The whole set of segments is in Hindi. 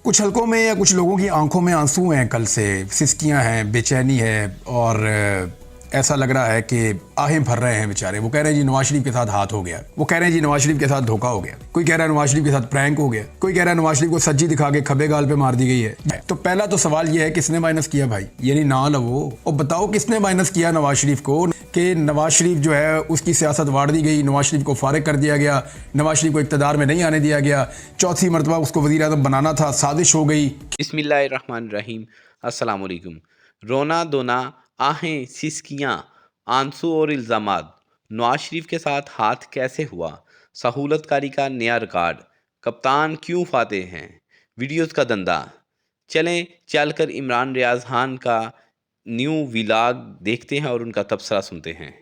कुछ हलकों में या कुछ लोगों की आंखों में आंसू हैं, कल से सिसकियां हैं, बेचैनी है और ऐसा लग रहा है कि आहें भर रहे हैं बेचारे। वो कह रहे हैं जी नवाज शरीफ के साथ हाथ हो गया, वो कह रहे हैं जी नवाज शरीफ के साथ धोखा हो गया, कोई कह रहा है नवाज शरीफ के साथ प्रैंक हो गया, कोई कह रहा है नवाज शरीफ को सज्जी दिखा के खब्बे गाल पे मार दी गई है। तो पहला तो सवाल ये है किसने माइनस किया भाई, यानी ना लवो और बताओ किसने माइनस किया नवाज शरीफ को कि नवाज शरीफ जो है उसकी सियासत वाड़ दी गई, नवाज शरीफ को फारिग कर दिया गया, नवाज शरीफ को इक़्तिदार में नहीं आने दिया गया, चौथी मरतबा उसको वज़ीर आज़म बनाना था, साजिश हो गई। बिस्मिल्लाहिर्रहमानिर्रहीम। अस्सलाम वालेकुम। रोना धोना, आहें, सिसकियाँ, आंसू और इल्ज़ामात। नवाज शरीफ के साथ हाथ कैसे हुआ? सहूलतकारी का नया रिकॉर्ड। कप्तान क्यों फातेह हैं? वीडियोज़ का धंधा। चलें चलकर इमरान रियाज खान का न्यू व्लॉग देखते हैं और उनका तबसरा सुनते हैं।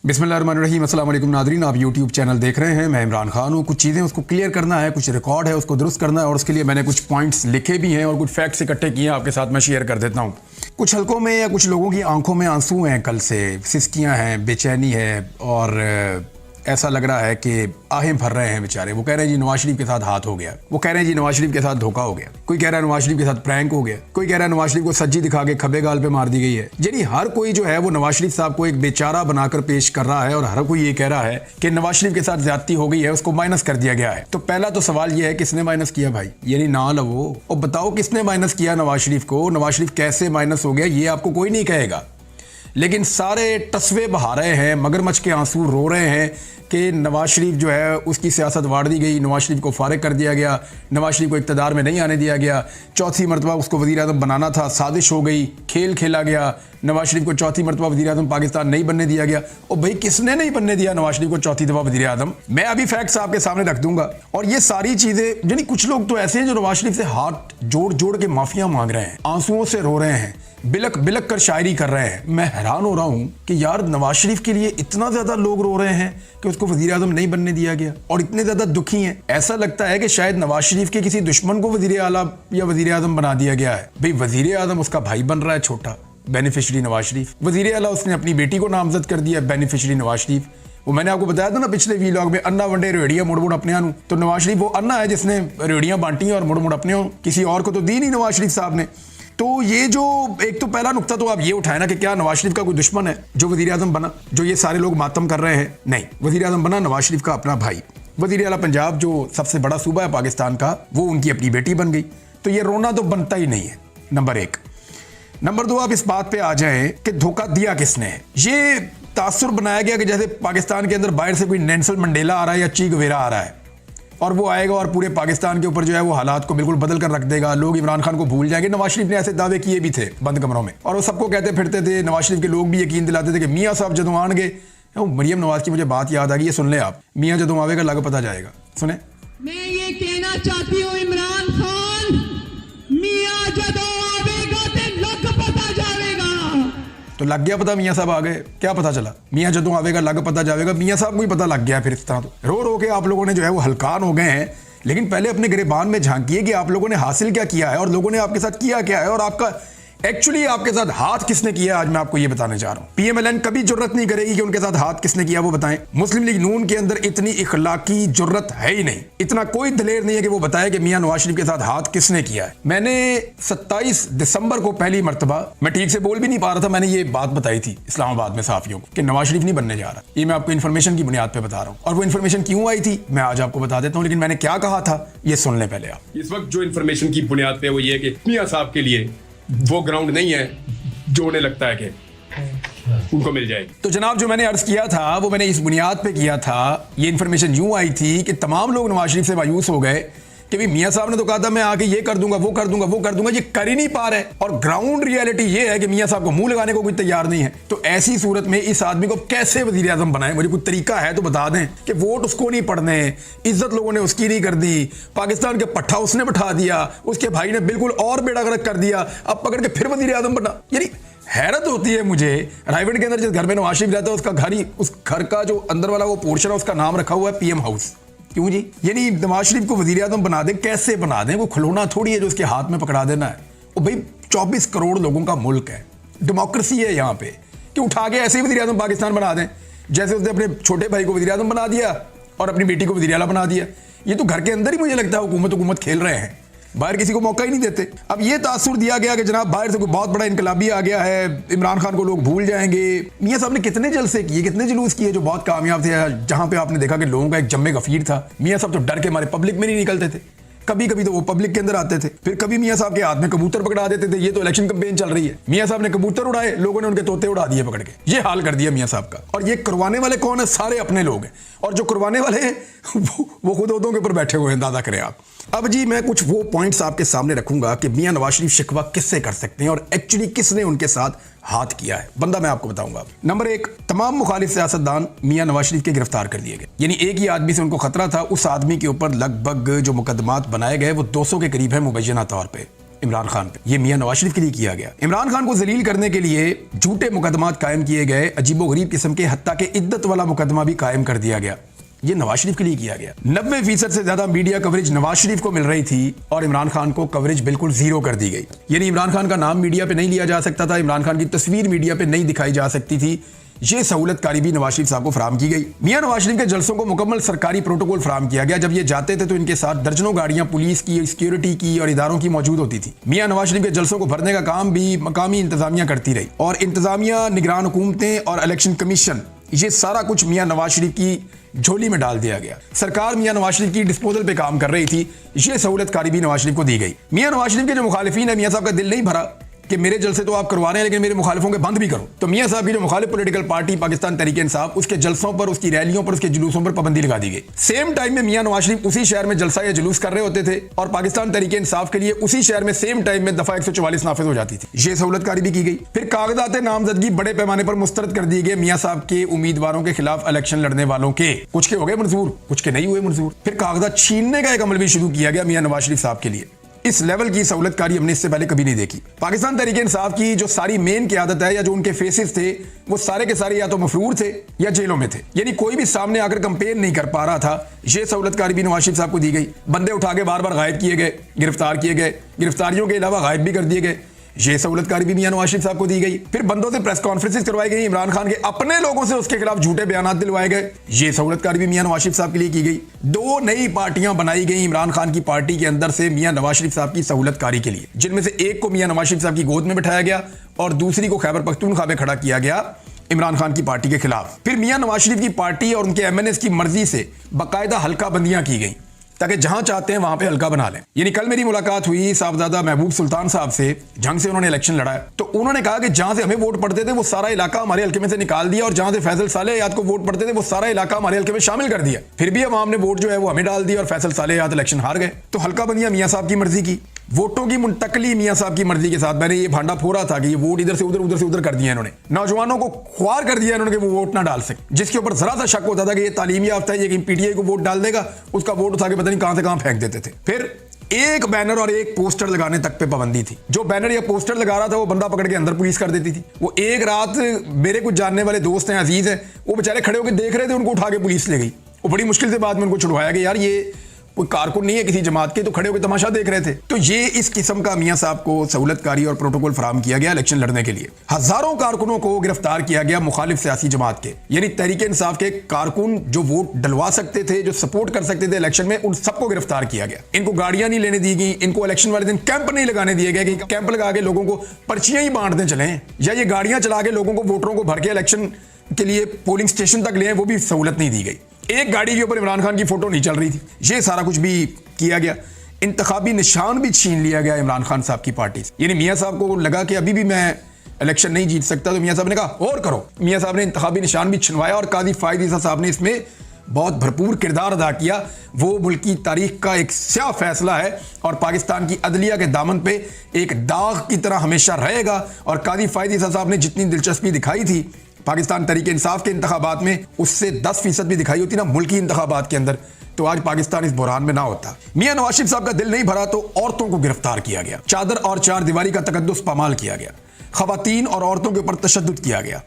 बिस्मिल्लाहिर्रहमानिर्रहीम। अस्सलाम वालेकुम नादरीन, आप यूट्यूब चैनल देख रहे हैं, मैं इमरान खान हूँ। कुछ चीज़ें उसको क्लियर करना है, कुछ रिकॉर्ड है उसको दुरुस्त करना है और उसके लिए मैंने कुछ पॉइंट्स लिखे भी हैं और कुछ फैक्ट्स इकट्ठे किए हैं, आपके साथ मैं शेयर कर देता हूँ। कुछ हलकों में या कुछ लोगों की आंखों में आंसू हैं, कल से सिसकियाँ हैं, बेचैनी है और ऐसा लग रहा है कि आहें भर रहे हैं बेचारे। वो कह रहे हैं जी नवाज शरीफ के साथ हाथ हो गया, वो कह रहे हैं जी नवाज शरीफ के साथ धोखा हो गया, कोई कह रहा है नवाज शरीफ के साथ प्रैंक हो गया, कोई कह रहा है नवाज शरीफ को सज्जी दिखा के खब्बे गाल पे मार दी गई है। यानी हर कोई जो है वो नवाज शरीफ साहब को एक बेचारा बनाकर पेश कर रहा है और हर कोई ये कह रहा है कि नवाज शरीफ के साथ ज्यादती हो गई है, उसको माइनस कर दिया गया है। तो पहला तो सवाल ये है किसने माइनस किया भाई, यानी ना लवो और बताओ किसने माइनस किया नवाज शरीफ को। नवाज शरीफ कैसे माइनस हो गया ये आपको कोई नहीं कहेगा, लेकिन सारे तस्वे बहा रहे हैं, मगरमच्छ के आंसू रो रहे हैं कि नवाज शरीफ जो है उसकी सियासत वाड़ दी गई, नवाज शरीफ को फारिग कर दिया गया, नवाज शरीफ को इक़्तिदार में नहीं आने दिया गया, चौथी मरतबा उसको वज़ीर आज़म बनाना था, साजिश हो गई, खेल खेला गया, नवाज शरीफ को चौथी मरतबा वज़ीर आज़म पाकिस्तान नहीं बनने दिया गया। और भाई किसने नहीं बनने दिया नवाज शरीफ को चौथी दफ़ा वज़ीर आज़म? मैं अभी फैक्ट्स आपके सामने रख दूंगा। और ये सारी चीज़ें, यानी कुछ लोग तो ऐसे हैं जो नवाज शरीफ से हाथ जोड़ जोड़ के माफिया मांग रहे हैं, आंसुओं से रो रहे हैं, बिलक बिलक कर शायरी कर रहे हैं। मैं हैरान हो रहा हूं कि यार नवाज शरीफ के लिए इतना ज्यादा लोग रो रहे हैं कि उसको वजीर आजम नहीं बनने दिया गया और इतने ज्यादा दुखी हैं। ऐसा लगता है कि शायद नवाज शरीफ के किसी दुश्मन को वजीर आला या वजीर आजम बना दिया गया है। भाई वजीर आजम उसका भाई बन रहा है छोटा, बेनिफिशरी नवाज शरीफ। वजीर आला उसने अपनी बेटी को नामजद कर दिया, बेनिफिशरी नवाज शरीफ। वो मैंने आपको बताया था ना पिछले व्लॉग में, अन्ना वंडे रेड़ियां मुड़ मुड़ अपने आनू। तो नवाज शरीफ वो अन्ना है जिसने रेड़ियां बांटी और मुड़ मुड़ अपने हो, किसी और को तो दी नहीं नवाज शरीफ साहब ने। तो ये जो एक तो पहला नुक्ता तो आप ये उठाए ना कि क्या नवाज शरीफ का कोई दुश्मन है जो वजीर आजम बना, जो ये सारे लोग मातम कर रहे हैं? नहीं, वजीर आजम बना नवाज शरीफ का अपना भाई। वजीर आला पंजाब जो सबसे बड़ा सूबा है पाकिस्तान का, वो उनकी अपनी बेटी बन गई। तो ये रोना तो बनता ही नहीं है, नंबर एक। नंबर दो, आप इस बात पे आ जाएं कि धोखा दिया किसने है। ये तासुर बनाया गया कि जैसे पाकिस्तान के अंदर बाहर से कोई नेल्सन मंडेला आ रहा है या ची गुवेरा आ रहा है और वो आएगा और पूरे पाकिस्तान के ऊपर जो है वो हालात को बिल्कुल बदल कर रख देगा, लोग इमरान खान को भूल जाएंगे। नवाज शरीफ ने ऐसे दावे किए भी थे बंद कमरों में और वो सबको कहते फिरते थे। नवाज शरीफ के लोग भी यकीन दिलाते थे कि मियाँ साहब जदों आएंगे। मरियम नवाज की मुझे बात याद आ गई, ये सुन ले आप। मियाँ जदों आवेगा लग पता जाएगा। सुने, मैं ये कहना चाहती हूँ इमरान खान, मियाँ जदों आवेगा ते लग पता जाएगा। तो लग गया पता, मियाँ साहब आ गए। क्या पता चला? मियाँ जदों आवेगा लग पता जाएगा। मियाँ साहब को ही पता लग गया। फिर इस तरह तो रो रो के आप लोगों ने जो है वो हलकान हो गए हैं। लेकिन पहले अपने गिरेबान में झांकिए कि आप लोगों ने हासिल क्या किया है और लोगों ने आपके साथ किया क्या है और आपका एक्चुअली आपके साथ हाथ किसने किया। आज मैं आपको ये बताने जा रहा हूं। पीएमएलएन कभी जुर्रत नहीं करेगी कि उनके साथ हाथ किसने किया वो बताएं। मुस्लिम लीग नून के अंदर इतनी इखलाकी जुर्रत है ही नहीं, इतना कोई दलेर नहीं है कि वो बताए कि मियां नवाज शरीफ के साथ हाथ किसने किया है। मैंने 27 दिसंबर को पहली मरतबा, मैं ठीक से बोल भी नहीं पा रहा था, मैंने ये बात बताई थी इस्लामाबाद में सहाफियों को कि नवाज शरीफ नहीं बनने जा रहा। ये मैं आपको इन्फॉर्मेशन की बुनियाद पर बता रहा हूँ और वो इन्फॉर्मेशन क्यों आई थी मैं आज आपको बता देता हूँ। लेकिन मैंने क्या कहा था ये सुन लें पहले आप। इस वक्त जो इन्फॉर्मेशन की बुनियाद पे वो ये है कि मियां साहब के लिए वो ग्राउंड नहीं है जो उन्हें लगता है कि उनको मिल जाएगी। तो जनाब जो मैंने अर्ज किया था वो मैंने इस बुनियाद पे किया था। ये इन्फॉर्मेशन यूं आई थी कि तमाम लोग नवाज शरीफ से मायूस हो गए कि भाई मियां साहब ने तो कहा था मैं आके ये कर दूंगा वो कर दूंगा वो कर दूंगा, ये कर ही नहीं पा रहे। और ग्राउंड रियलिटी ये है कि मियां साहब को मुंह लगाने को कोई तैयार नहीं है। तो ऐसी सूरत में इस आदमी को कैसे वजीर आजम बनाए? मुझे कोई तरीका है तो बता दें कि वोट उसको नहीं पड़ने, इज्जत लोगों ने उसकी नहीं कर दी, पाकिस्तान के पट्ठा उसने बैठा दिया, उसके भाई ने बिल्कुल और बेड़ा गर्क कर दिया, अब पकड़ के फिर वजीर आजम बना। यानी हैरत होती है मुझे। रायगढ़ के अंदर जिस घर में नवाज शरीफ रहता है उसका घर ही, उस घर का जो अंदर वाला वो पोर्शन है उसका नाम रखा हुआ है पीएम हाउस। क्यों जी? यानी नवाज शरीफ को वजीर आजम बना दें, कैसे बना दें? वो खिलौना थोड़ी है जो उसके हाथ में पकड़ा देना है। और भाई 24 करोड़ लोगों का मुल्क है, डेमोक्रेसी है यहाँ पे, कि उठा के ऐसे ही वजीर आजम पाकिस्तान बना दें जैसे उसने अपने छोटे भाई को वजीर आजम बना दिया और अपनी बेटी को वजीर आला बना दिया। ये तो घर के अंदर ही मुझे लगता है हुकूमत खेल रहे हैं। बाहर किसी को मौका ही नहीं देते। अब ये तासुर दिया गया कि जनाब बाहर से कोई बहुत बड़ा इनकलाबी आ गया है, इमरान खान को लोग भूल जाएंगे। मियां साहब ने कितने जलसे किए, कितने जुलूस किए जो बहुत कामयाब थे, जहां पे आपने देखा कि लोगों का एक जम्मे गफीर था। मियां साहब तो डर के मारे पब्लिक में नहीं निकलते थे, कभी कभी तो वो पब्लिक के अंदर आते थे, फिर कभी मियां साहब के हाथ में कबूतर पकड़ा देते थे। ये तो इलेक्शन कैंपेन चल रही है, मियां साहब ने कबूतर उड़ाए, लोगों ने उनके तोते उड़ा दिए पकड़ के। ये हाल कर दिया मियां साहब का। और ये करवाने वाले कौन है? सारे अपने लोग हैं, और जो करवाने वाले हैं वो खुद ओहदों के ऊपर बैठे हुए हैं, दादा करें आप। अब जी मैं कुछ वो पॉइंट्स आपके सामने रखूंगा कि मियां नवाज शरीफ शिकवा किससे कर सकते हैं और एक्चुअली किसने उनके साथ हाथ किया है। बंदा मैं आपको बताऊंगा। नंबर 1, तमाम मुखालिफ सियासतदान मियां नवाज शरीफ के गिरफ्तार कर लिए गए। यानी एक ही आदमी से उनको खतरा था, उस आदमी के ऊपर लगभग जो मुकदमात बनाए गए वो 200 के करीब है मुबैना तौर पे इमरान खान पे। ये मियां नवाज शरीफ के लिए किया गया। इमरान खान को जलील करने के लिए झूठे मुकदमात कायम किए गए, अजीबोगरीब किस्म के, हत्ता के इद्दत वाला मुकदमा भी कायम कर दिया गया। ये नवाज शरीफ के लिए किया गया। 90% से ज्यादा मीडिया कवरेज नवाज शरीफ को मिल रही थी और इमरान खान को कवरेज बिल्कुल जीरो कर दी गई। यानी इमरान खान का नाम मीडिया पे नहीं लिया जा सकता था, इमरान खान की तस्वीर मीडिया पे नहीं दिखाई जा सकती थी। ये सहूलतकारी भी नवाज शरीफ साहब को फराम की गई। मियां नवाज शरीफ के जलसों को मुकम्मल सरकारी प्रोटोकॉल फराम किया गया। जब ये जाते थे तो इनके साथ दर्जनों गाड़ियां पुलिस की, सिक्योरिटी की और इदारों की मौजूद होती थी। मियां नवाज शरीफ के जलसों को भरने का काम भी मकामी इंतजामिया करती रही, और इंतजामिया, निगरान हुकूमतें और इलेक्शन कमीशन, ये सारा कुछ मियां नवाज शरीफ की झोली में डाल दिया गया। सरकार मियां नवाज शरीफ की डिस्पोजल पे काम कर रही थी। ये सहूलतकारी भी नवाज शरीफ को दी गई। मियां नवाज शरीफ के जो मुखालिफिन है, मियां साहब का दिल नहीं भरा कि मेरे जलसे तो आप करवा रहे हैं लेकिन मेरे मुखालिफों के बंद भी करो। तो मियां साहब की जो मुखालिफ पॉलिटिकल पार्टी पाकिस्तान तहरीक इंसाफ, उसके जलसों पर, उसकी रैलियों पर, उसके जुलूसों पर पाबंदी लगा दी गई। सेम टाइम में मियां नवाज शरीफ उसी शहर में जलसा या जुलूस कर रहे होते थे और पाकिस्तान तहरीक इंसाफ के लिए उसी शहर में सेम टाइम में दफा 144 नाफिज हो जाती थी। ये सहूलतकारी भी की गई। फिर कागजात नामजदगी बड़े पैमाने पर मुस्तरद कर दिए गए मियां साहब के उम्मीदवारों के खिलाफ इलेक्शन लड़ने वालों के। कुछ के हो गए मंजूर, कुछ के नहीं हुए मंजूर। फिर कागजात छीनने का एक अमल भी शुरू किया गया मियां नवाज शरीफ साहब के लिए। इस लेवल की सहूलतकारी हमने इससे पहले कभी नहीं देखी। पाकिस्तान तहरीक इंसाफ की जो सारी मेन क़यादत है या जो उनके फेसेस थे, वो सारे के सारे या तो मफरूर थे या जेलों में थे। यानी कोई भी सामने आकर कंपेन नहीं कर पा रहा था। ये सहूलतकारी भी नवाज शरीफ साहब को दी गई। बंदे उठा के बार बार गायब किए गए, गिरफ्तार किए गए, गिरफ्तारियों के अलावा गायब भी कर दिए गए। ये सहूलतकारी भी मियां नवाज शरीफ साहब को दी गई। फिर बंदों से प्रेस कॉन्फ्रेंसेस करवाई गई, इमरान खान के अपने लोगों से उसके खिलाफ झूठे बयान दिलवाए गए। ये सहूलतकारी भी मियां नवाज शरीफ साहब के लिए की गई। 2 नई पार्टियां बनाई गई इमरान खान की पार्टी के अंदर से मियां नवाज शरीफ साहब की सहूलतकारी के लिए, जिनमें से एक को मियां नवाज शरीफ साहब की गोद में बिठाया गया और दूसरी को खैबर पख्तूनख्वा में खड़ा किया गया इमरान खान की पार्टी के खिलाफ। फिर मियां नवाज शरीफ की पार्टी और उनके MNAs की मर्जी से बाकायदा हल्का बंदियां की गई ताकि जहां चाहते हैं वहां पे हल्का बना लें। यानी कल मेरी मुलाकात हुई साहबजादा महबूब सुल्तान साहब से, जंग से उन्होंने इलेक्शन लड़ा है, तो उन्होंने कहा कि जहां से हमें वोट पड़ते थे वो सारा इलाका हमारे हल्के में से निकाल दिया और जहां से फैसल सालेहात को वोट पड़ते थे वो सारा इलाका हमारे हल्के में शामिल कर दिया। फिर भी अवाम ने वोट जो है वो हमें डाल दिया और फैसल सालेहात इलेक्शन हार गए। तो हल्का बंदियां मियां साहब की मर्जी की, वोटों की मुंतकली मियां साहब की मर्जी के साथ। मैंने ये भांडा फोड़ा था कि ये वोट इधर से उधर, उधर से उधर कर दिया इन्होंने। नौजवानों को ख्वार कर दिया इन्होंने कि वो वोट ना डाल सके। जिसके ऊपर जरा सा शक होता था कि ये तालीम याफ्ता है, ये PTI को वोट डाल देगा, उसका वोट उठा के पता नहीं कहां से कहां फेंक देते थे। फिर एक बैनर और एक पोस्टर लगाने तक पे पाबंदी थी। जो बैनर या पोस्टर लगा रहा था वो बंदा पकड़ के अंदर पुलिस कर देती थी। वो एक रात मेरे कुछ जानने वाले दोस्त हैं, अजीज हैं, वो बेचारे खड़े होकर देख रहे थे, उनको उठा के पुलिस ले गई। वो बड़ी मुश्किल से बाद में उनको छुड़वाया कि यार ये कोई कारकुन नहीं है किसी जमात के, तो खड़े होकर तमाशा देख रहे थे। तो ये इस किस्म का मियां साहब को सहूलतकारी और प्रोटोकॉल फराम किया गया इलेक्शन लड़ने के लिए। हजारों कारकुनों को गिरफ्तार किया गया मुखालिफ सियासी जमात के, यानी तहरीक इंसाफ के कारकुन जो वोट डलवा सकते थे, जो सपोर्ट कर सकते थे इलेक्शन में, उन सबको गिरफ्तार किया गया। इनको गाड़ियां नहीं लेने दी गई, इनको इलेक्शन वाले दिन कैंप नहीं लगाने दिए गए कि कैंप लगा के लोगों को पर्चियां ही बांटते चले, या ये गाड़ियां चला के लोगों को, वोटरों को भर के इलेक्शन के लिए पोलिंग स्टेशन तक ले, वो भी सहूलत नहीं दी गई। एक गाड़ी के ऊपर इमरान खान की फोटो नहीं चल रही थी। ये सारा कुछ भी किया गया। इंतखाबी निशान भी छीन लिया गया इमरान खान साहब की पार्टी से। यानी मियां साहब को लगा कि अभी भी मैं इलेक्शन नहीं जीत सकता, तो मियां साहब ने कहा और करो। मियां साहब ने इंतखाबी निशान भी छिनवाया और काजी फायद ईसा साहब ने इसमें बहुत भरपूर किरदार अदा किया। वो मुल्क की तारीख का एक स्याह फैसला है और पाकिस्तान की अदलिया के दामन पे एक दाग की तरह हमेशा रहेगा। और काजी फायद ईसा साहब ने जितनी दिलचस्पी दिखाई थी पाकिस्तान तहरीक इंसाफ के इंतखाबात में, उससे 10% भी दिखाई होती ना मुल्की इंतखाबात के अंदर, तो आज पाकिस्तान इस बुरहान में ना होता। मियां नवाज शरीफ साहब का दिल नहीं भरा तो औरतों को गिरफ्तार किया गया, चादर और चार दीवारी का तकद्दुस पामाल किया गया, खवातीन और औरतों के ऊपर तशद्दुद किया गया,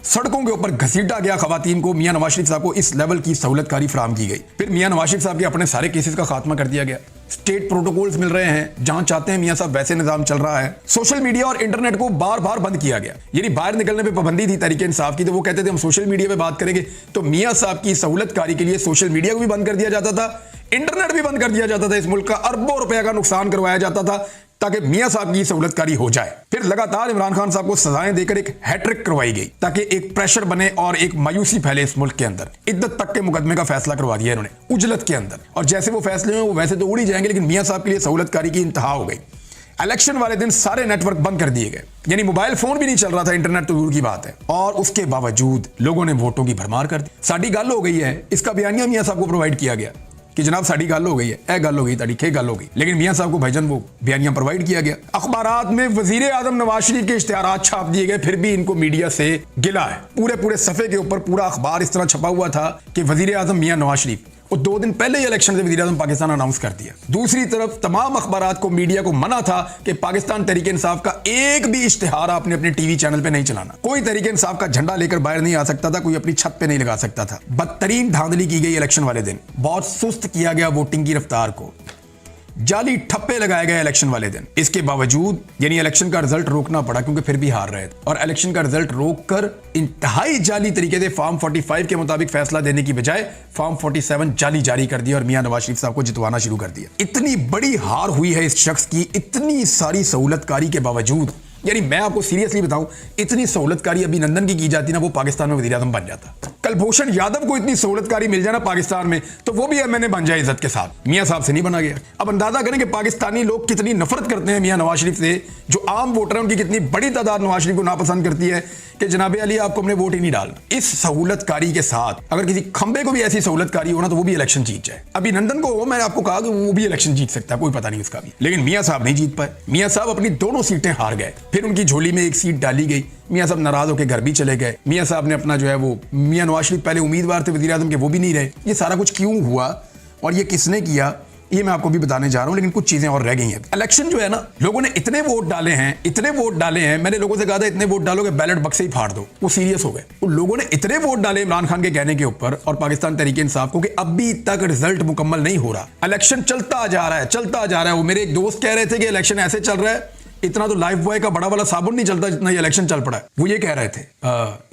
सड़कों के ऊपर घसीटा गया खवातीन को। मियां नवाज शरीफ साहब को इस लेवल की सहूलतकारी फराम की गई। फिर मियां नवाज शरीफ साहब के अपने सारे केसेस का खात्मा कर दिया गया। स्टेट प्रोटोकॉल्स मिल रहे हैं, जहां चाहते हैं मियां साहब वैसे निजाम चल रहा है। सोशल मीडिया और इंटरनेट को बार बार बंद किया गया, यानी बाहर निकलने पे पाबंदी थी तहरीक इंसाफ की, तो वो कहते थे हम सोशल मीडिया पे बात करेंगे, तो मियां साहब की सहूलतकारी के लिए सोशल मीडिया को भी बंद कर दिया जाता था, इंटरनेट भी बंद कर दिया जाता था इस मुल्क का, अरबों रुपए का नुकसान करवाया जाता था ताकि मियां साहब की सहूलतकारी हो जाए। फिर लगातार इमरान खान साहब को सजाएं देकर एक हैट्रिक करवाई गई ताकि एक प्रेशर बने और एक मायूसी फैले इस मुल्क के अंदर। इद्दत तक के मुकदमे का फैसला करवा दिया इन्होंने उजलत के अंदर, और जैसे वो फैसले हैं वो वैसे तो उड़ ही जाएंगे, लेकिन मियां साहब के लिए सहूलतकारी की इंतहा हो गई। इलेक्शन वाले दिन सारे नेटवर्क बंद कर दिए गए, यानी मोबाइल फोन भी नहीं चल रहा था, इंटरनेट तो दूर की बात है। और उसके बावजूद लोगों ने वोटों की भरमार कर दी। साडी गल हो गई है, इसका बयानिया मियां साहब को प्रोवाइड किया गया कि जनाब साड़ी गल हो गई है, ए गल हो गई, ताड़ी खे गल हो गई, लेकिन मियां साहब को भाईजान वो बयानिया प्रोवाइड किया गया। अखबारात में वजीर आजम नवाज शरीफ के इश्तिहारात छाप दिए गए, फिर भी इनको मीडिया से गिला है। पूरे सफ़े के ऊपर पूरा अखबार इस तरह छपा हुआ था कि वजीर आजम मियां नवाज शरीफ, और 2 दिन पहले ही इलेक्शन से वजीर आजम पाकिस्तान अनाउंस कर दिया। दूसरी तरफ तमाम अखबारात को, मीडिया को मना था कि पाकिस्तान तहरीक इंसाफ का एक भी इश्तिहार आपने अपने टीवी चैनल पे नहीं चलाना। कोई तहरीक इंसाफ का झंडा लेकर बाहर नहीं आ सकता था, कोई अपनी छत पे नहीं लगा सकता था। बदतरीन धांधली की गई इलेक्शन वाले दिन, बहुत सुस्त किया गया वोटिंग की रफ्तार को, जाली ठप्पे लगाए गए इलेक्शन वाले दिन। इसके बावजूद यानी इलेक्शन का रिजल्ट रोकना पड़ा क्योंकि फिर भी हार रहे थे, और इलेक्शन का रिजल्ट रोककर इंतहाई जाली तरीके से फॉर्म 45 के मुताबिक फैसला देने की बजाय फॉर्म 47 जाली जारी कर दिया और मियां नवाज शरीफ साहब को जितवाना शुरू कर दिया। इतनी बड़ी हार हुई है इस शख्स की, इतनी सारी सहूलतकारी के बावजूद। यानी मैं आपको सीरियसली बताऊं, इतनी सहूलतकारी अभिनंदन की जाती ना, वो पाकिस्तान में वज़ीर आज़म बन जाता। कुलभूषण यादव को इतनी सहूलतकारी मिल जाए ना पाकिस्तान में, तो वो भी एमएनए बन जाए इज्जत के साथ। मियां साहब से नहीं बना गया। अब अंदाजा करें कि पाकिस्तानी लोग कितनी नफरत करते हैं मियां नवाज शरीफ से, जो आम वोटर हैं उनकी कितनी बड़ी तादाद नवाज शरीफ को नापसंद करती है कि जनाबे अली आपको हमने वोट ही नहीं डालना। इस सहूलतकारी के साथ अगर किसी खंबे को भी ऐसी सहूलतकारी हो ना, तो वो भी इलेक्शन जीत जाए। अभिनंदन को मैंने आपको कहा कि वो भी इलेक्शन जीत सकता है, कोई पता नहीं उसका भी, लेकिन मियां साहब नहीं जीत पाए। मियां साहब अपनी दोनों सीटें हार गए, फिर उनकी झोली में एक सीट डाली गई। मियां साहब नाराज होकर घर भी चले गए। मियां साहब ने अपना जो है वो, मियां नवाज शरीफ पहले उम्मीदवार थे वज़ीर आज़म के, वो भी नहीं रहे। ये सारा कुछ क्यों हुआ और ये किसने किया, ये मैं आपको भी बताने जा रहा हूं, लेकिन कुछ चीजें और रह गई हैं। इलेक्शन जो है ना, लोगों ने इतने वोट डाले हैं, इतने वोट डाले हैं, मैंने लोगों से कहा था इतने वोट डालोगे बैलेट बक्से ही फाड़ दो, वो सीरियस हो गए। तो लोगों ने इतने वोट डाले इमरान खान के कहने के ऊपर और पाकिस्तान तहरीक इंसाफ को कि अभी तक रिजल्ट मुकम्मल नहीं हो रहा, इलेक्शन चलता जा रहा है, चलता जा रहा है। वो मेरे एक दोस्त कह रहे थे कि इलेक्शन ऐसे चल रहा है, इतना तो लाइफ बॉय का बड़ा वाला साबुन नहीं चलता जितना ये इलेक्शन चल पड़ा है। वो ये कह रहे थे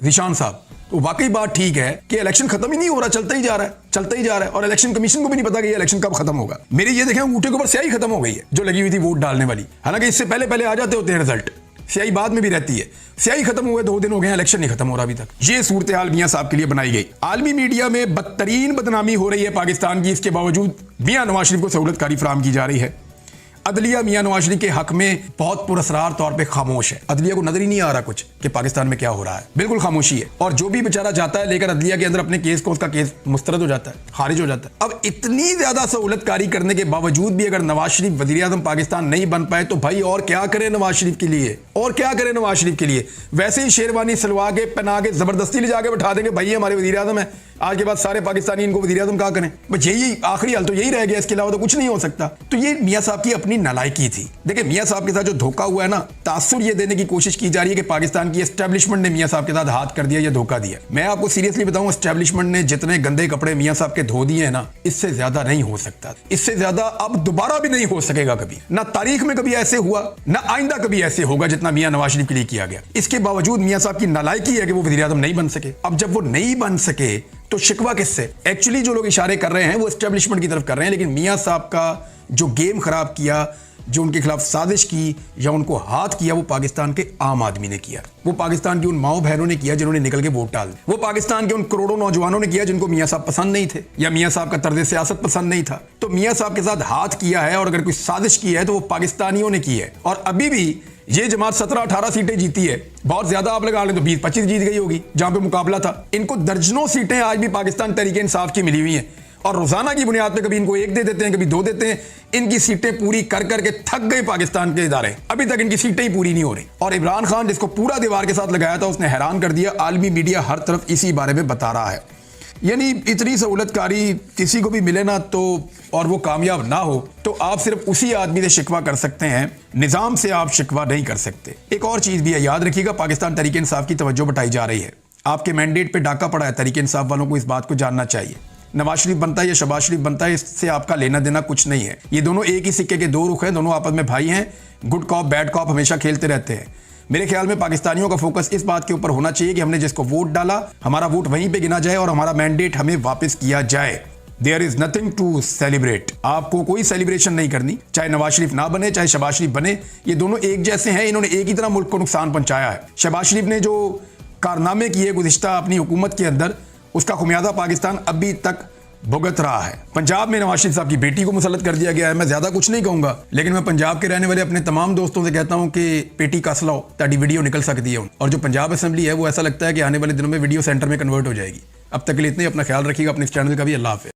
निशान साहब। तो वाकई बात ठीक है कि इलेक्शन खत्म ही नहीं हो रहा, चलता ही जा रहा है, चलता ही जा रहा है, और इलेक्शन कमीशन को भी नहीं पता कि ये इलेक्शन कब खत्म होगा। मेरे ये देखें अंगूठे के ऊपर स्याही खत्म हो गई है जो लगी हुई थी वोट डालने वाली, हालांकि इससे पहले आ जाते होते हैं रिजल्ट, स्याही बाद में भी रहती है। स्याही खत्म हुए 2 दिन हो गए, इलेक्शन नहीं खत्म हो रहा अभी तक। ये सूरत हाल मियां साहब के लिए बनाई गई। आलमी मीडिया में बदतरीन बदनामी हो रही है पाकिस्तान की, इसके बावजूद मियां नवाज शरीफ को सहूलतकारी फराहम की जा रही है। अदलिया मियां नवाज शरीफ के हक में बहुत पुरस्कार तौर पे खामोश है। अदलिया को नजर ही नहीं आ रहा कुछ कि पाकिस्तान में क्या हो रहा है, बिल्कुल खामोशी है। और जो भी बेचारा जाता है लेकर अदलिया के अंदर अपने केस को, उसका केस मुस्तरद हो जाता है, खारिज हो जाता है। अब इतनी ज्यादा सहूलतकारी करने के बावजूद भी अगर नवाज शरीफ वज़ीर आज़म पाकिस्तान नहीं बन पाए, तो भाई और क्या करें नवाज शरीफ के लिए, और क्या करें नवाज शरीफ के लिए। वैसे ही शेरवानी सिलवा के पहना के जबरदस्ती ले जाके बैठा देंगे, भाई हमारे वज़ीर आज़म है, आज के बाद सारे पाकिस्तानी इनको वज़ीर आज़म क्या करें, बस यही आखिरी हाल तो यही रह गया, इसके अलावा तो कुछ नहीं हो सकता। तो ये मियां साहब की अपनी नालायकी थी। देखिए मियां साहब के साथ जो धोखा हुआ है ना, तासुर ये देने की कोशिश की जा रही है कि पाकिस्तान की एस्टेब्लिशमेंट ने मियां साहब के साथ हाथ कर दिया या धोखा दिया। मैं आपको सीरियसली बताऊं, एस्टेब्लिशमेंट ने जितने गंदे कपड़े मियां साहब के धो दिए हैं ना, इससे ज्यादा नहीं हो सकता, इससे ज्यादा अब दोबारा भी नहीं हो सकेगा कभी, ना तारीख में कभी ऐसे हुआ, ना आइंदा कभी ऐसे होगा जितना मियां नवाज शरीफ के लिए किया गया। इसके बावजूद मियां साहब की नालायकी है कि वो वज़ीर आज़म नहीं बन सके। अब जब वो नहीं बन सके तो शिकवा किससे? एक्चुअली जो लोग इशारे कर रहे हैं वो एस्टेब्लिशमेंट की तरफ कर रहे हैं, लेकिन मियां साहब का जो गेम खराब किया, जो उनके खिलाफ साजिश की या उनको हाथ किया, वो पाकिस्तान के आम आदमी ने किया। वो पाकिस्तान की उन माओ बहनों ने किया जिन्होंने निकल के वोट डाल, वो पाकिस्तान के उन करोड़ों नौजवानों ने किया जिनको मियां साहब पसंद नहीं थे या मियां साहब का तर्ज सियासत पसंद नहीं था। तो मियां साहब के साथ हाथ किया है, और अगर कोई साजिश की है तो वो पाकिस्तानियों ने की है। और अभी भी ये जमात 17-18 सीटें जीती है, बहुत ज्यादा आप लगा लें तो 20-25 जीत गई होगी जहां पे मुकाबला था। इनको दर्जनों सीटें आज भी पाकिस्तान तहरीक इंसाफ की मिली हुई हैं, और रोजाना की बुनियाद पे कभी इनको 1 दे देते हैं, कभी 2 देते हैं। इनकी सीटें पूरी कर करके थक गए पाकिस्तान के इदारे, अभी तक इनकी सीटें ही पूरी नहीं हो रही। और इमरान खान जिसको पूरा दीवार के साथ लगाया था, उसने हैरान कर दिया। आलमी मीडिया हर तरफ इसी बारे में बता रहा है। यानी इतनी सहूलतकारी किसी को भी मिले ना तो, और वो कामयाब ना हो, तो आप सिर्फ उसी आदमी से शिकवा कर सकते हैं, निजाम से आप शिकवा नहीं कर सकते। एक और चीज भी है, याद रखिएगा, पाकिस्तान तहरीक इंसाफ की तवज्जो बटाई जा रही है। आपके मैंडेट पे डाका पड़ा है, तहरीक इंसाफ वालों को इस बात को जानना चाहिए। नवाज शरीफ बनता है या शहबाज शरीफ बनता है, इससे आपका लेना देना कुछ नहीं है। ये दोनों एक ही सिक्के के 2 रुख हैं, दोनों आपस में भाई हैं। गुड कॉप बैड कॉप हमेशा खेलते रहते हैं। मेरे ख्याल में पाकिस्तानियों का फोकस इस बात के ऊपर होना चाहिए कि हमने जिसको वोट डाला, हमारा वोट वहीं पे गिना जाए और हमारा मैंडेट हमें वापस किया जाए। There is nothing to celebrate. आपको कोई सेलिब्रेशन नहीं करनी, चाहे नवाज शरीफ ना बने चाहे शहबाज शरीफ बने, ये दोनों एक जैसे हैं, इन्होंने एक ही तरह मुल्क को नुकसान पहुंचाया है। शहबाज शरीफ ने जो कारनामे किए गुज़िश्ता अपनी हुकूमत के अंदर, उसका खुमियाजा पाकिस्तान अभी तक भुगत रहा है। पंजाब में नवाज शरीफ साहब की बेटी को मुसल्लत कर दिया गया है। मैं ज्यादा कुछ नहीं कहूंगा, लेकिन मैं पंजाब के रहने वाले अपने तमाम दोस्तों से कहता हूं कि पेटी कस लो ताकि वीडियो निकल सकती है। और जो पंजाब असेंबली है वो ऐसा लगता है कि आने वाले दिनों में वीडियो सेंटर में कन्वर्ट हो जाएगी। अब तक के लिए इतने, अपना ख्याल रखिएगा, अपने इस चैनल का भी। अल्लाह हाफ़िज़।